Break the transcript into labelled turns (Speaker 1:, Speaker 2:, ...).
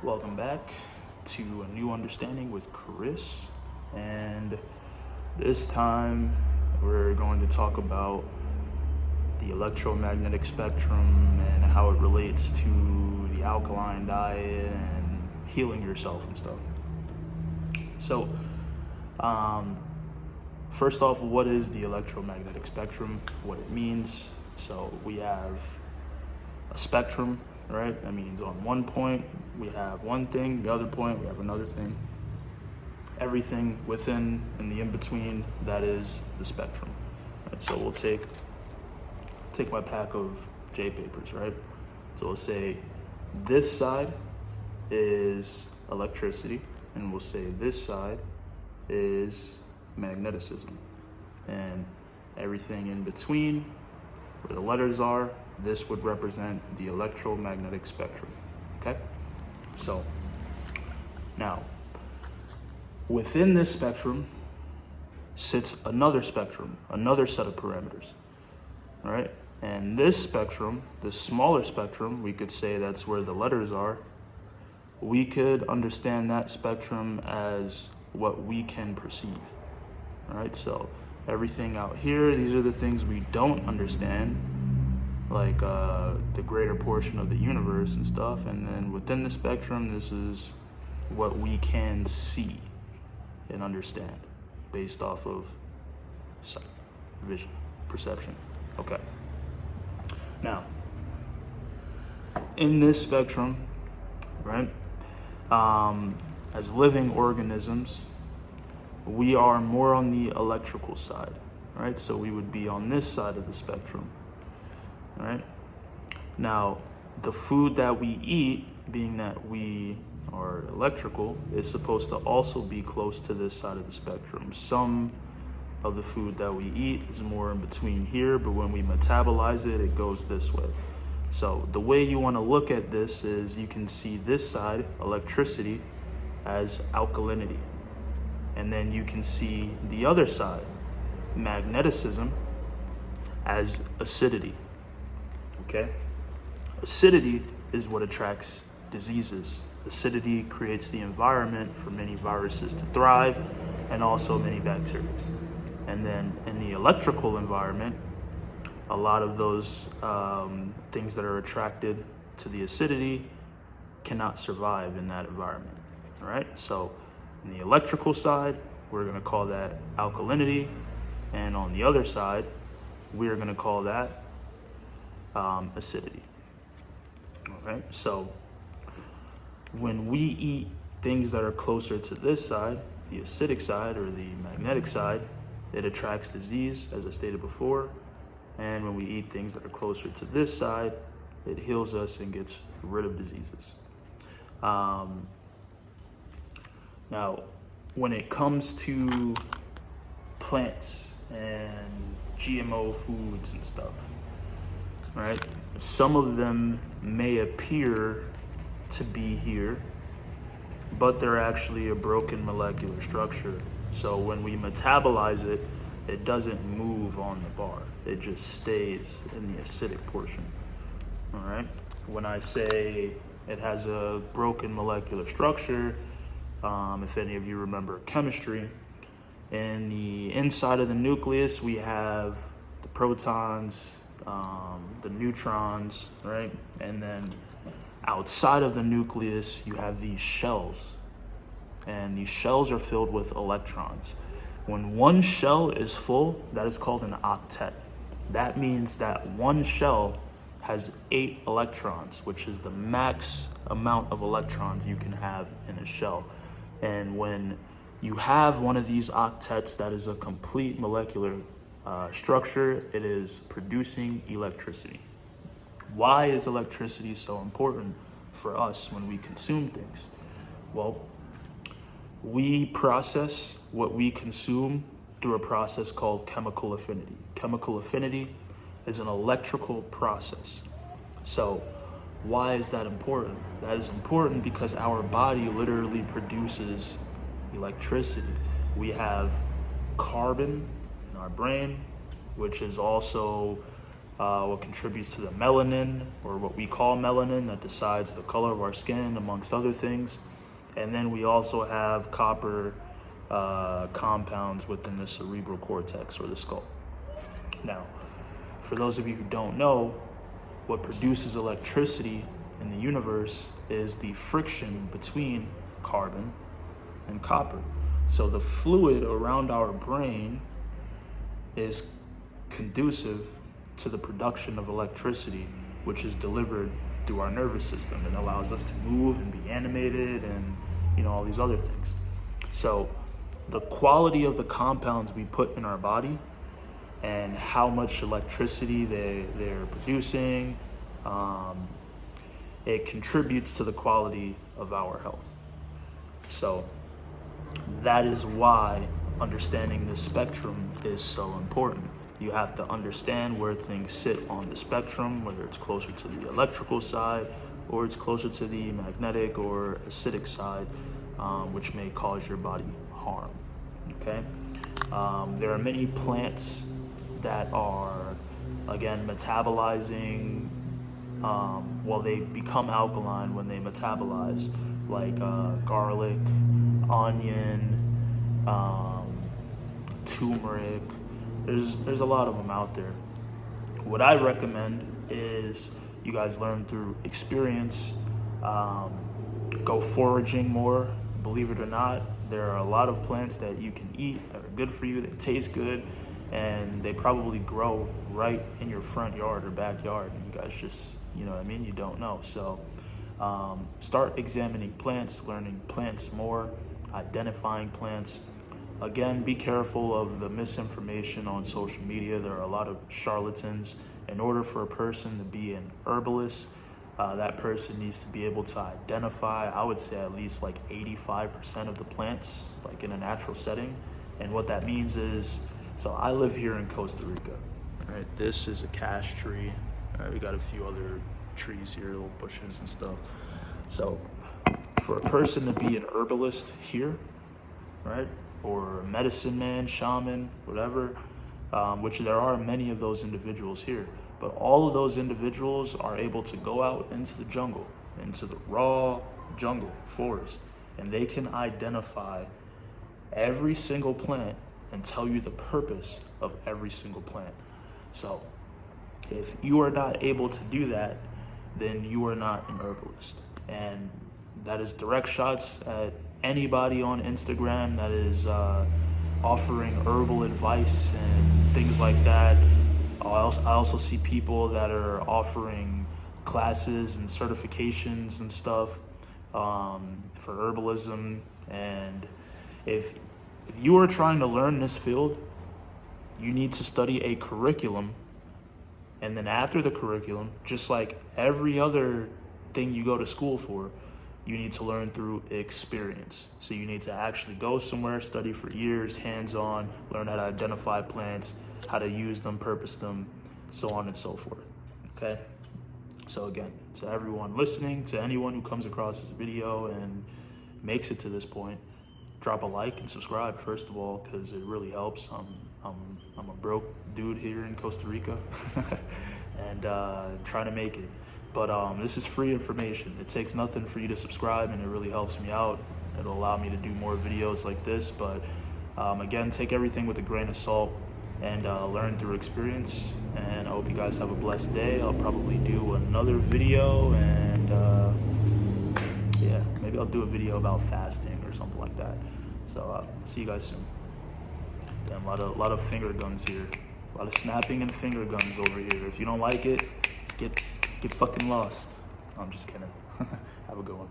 Speaker 1: Welcome back to a new understanding with Chris, and this time we're going to talk about the electromagnetic spectrum and how it relates to the alkaline diet and healing yourself and stuff. So, first off, what is the electromagnetic spectrum? What it means? So we have a spectrum, right? That means on one point we have one thing, the other point we have another thing. Everything within and the in-between, that is the spectrum. Right? So we'll take my pack of J papers, right? So we'll say this side is electricity, and we'll say this side is magneticism. And everything in between, where the letters are, this would represent the electromagnetic spectrum, okay? So, now, within this spectrum sits another spectrum, another set of parameters, all right? And this spectrum, this smaller spectrum, we could say that's where the letters are. We could understand that spectrum as what we can perceive, all right? So everything out here, these are the things we don't understand, like the greater portion of the universe and stuff. And then within the spectrum, this is what we can see and understand based off of sight, vision, perception. Okay. Now, in this spectrum, right, as living organisms, we are more on the electrical side, right? So we would be on this side of the spectrum, right? Now, the food that we eat, being that we are electrical, is supposed to also be close to this side of the spectrum. Some of the food that we eat is more in between here, but when we metabolize it, it goes this way. So the way you want to look at this is you can see this side, electricity, as alkalinity. And then you can see the other side, magneticism, as acidity. Okay? Acidity is what attracts diseases. Acidity creates the environment for many viruses to thrive and also many bacteria. And then in the electrical environment, a lot of those things that are attracted to the acidity cannot survive in that environment. All right? So on the electrical side, we're going to call that alkalinity. And on the other side, we're going to call that acidity. All right? So when we eat things that are closer to this side, the acidic side or the magnetic side, it attracts disease, as I stated before. And when we eat things that are closer to this side, it heals us and gets rid of diseases. Now, when it comes to plants and GMO foods and stuff, right? Some of them may appear to be here, but they're actually a broken molecular structure. So when we metabolize it, it doesn't move on the bar. It just stays in the acidic portion, all right? When I say it has a broken molecular structure, if any of you remember chemistry, in the inside of the nucleus, we have the protons, the neutrons, right? And then outside of the nucleus, you have these shells. And these shells are filled with electrons. When one shell is full, that is called an octet. That means that one shell has 8 electrons, which is the max amount of electrons you can have in a shell. And when you have one of these octets that is a complete molecular structure, it is producing electricity. Why is electricity so important for us when we consume things? Well, we process what we consume through a process called chemical affinity. Chemical affinity is an electrical process. So why is that important? That is important because our body literally produces electricity. We have carbon in our brain, which is also what contributes to the melanin, or what we call melanin, that decides the color of our skin, amongst other things. And then we also have copper compounds within the cerebral cortex, or the skull. Now, for those of you who don't know, what produces electricity in the universe is the friction between carbon and copper. So the fluid around our brain is conducive to the production of electricity, which is delivered through our nervous system and allows us to move and be animated and, all these other things. So the quality of the compounds we put in our body and how much electricity they're producing, it contributes to the quality of our health. So that is why understanding the spectrum is so important. You have to understand where things sit on the spectrum, whether it's closer to the electrical side or it's closer to the magnetic or acidic side, which may cause your body harm. Okay? There are many plants that are, again, metabolizing, they become alkaline when they metabolize, like garlic, onion, turmeric. There's a lot of them out there. What I recommend is you guys learn through experience, go foraging more. Believe it or not, there are a lot of plants that you can eat that are good for you, that taste good, and they probably grow right in your front yard or backyard. And you guys just, you don't know. So start examining plants, learning plants more, identifying plants. Again, be careful of the misinformation on social media. There are a lot of charlatans. In order for a person to be an herbalist, that person needs to be able to identify, I would say, at least like 85% of the plants, like in a natural setting. And what that means is, so I live here in Costa Rica, right? This is a cash tree. Right, we got a few other trees here, little bushes and stuff. So for a person to be an herbalist here, right, or a medicine man, shaman, whatever, which there are many of those individuals here, but all of those individuals are able to go out into the jungle, into the raw jungle, forest, and they can identify every single plant and tell you the purpose of every single plant. So if you are not able to do that, then you are not an herbalist. And that is direct shots at anybody on Instagram that is offering herbal advice and things like that. I also see people that are offering classes and certifications and stuff for herbalism. And if you are trying to learn this field, you need to study a curriculum. And then after the curriculum, just like every other thing you go to school for, you need to learn through experience. So you need to actually go somewhere, study for years, hands-on, learn how to identify plants, how to use them, purpose them, so on and so forth. Okay? So again, to everyone listening, to anyone who comes across this video and makes it to this point, drop a like and subscribe, first of all, because it really helps. I'm a broke dude here in Costa Rica and trying to make it. But this is free information. It takes nothing for you to subscribe, and it really helps me out. It'll allow me to do more videos like this. But again, take everything with a grain of salt and learn through experience. And I hope you guys have a blessed day. I'll probably do another video, and yeah, maybe I'll do a video about fasting or something like that. So see you guys soon. Damn, a lot of finger guns here. A lot of snapping and finger guns over here. If you don't like it, get fucking lost. I'm just kidding. Have a good one.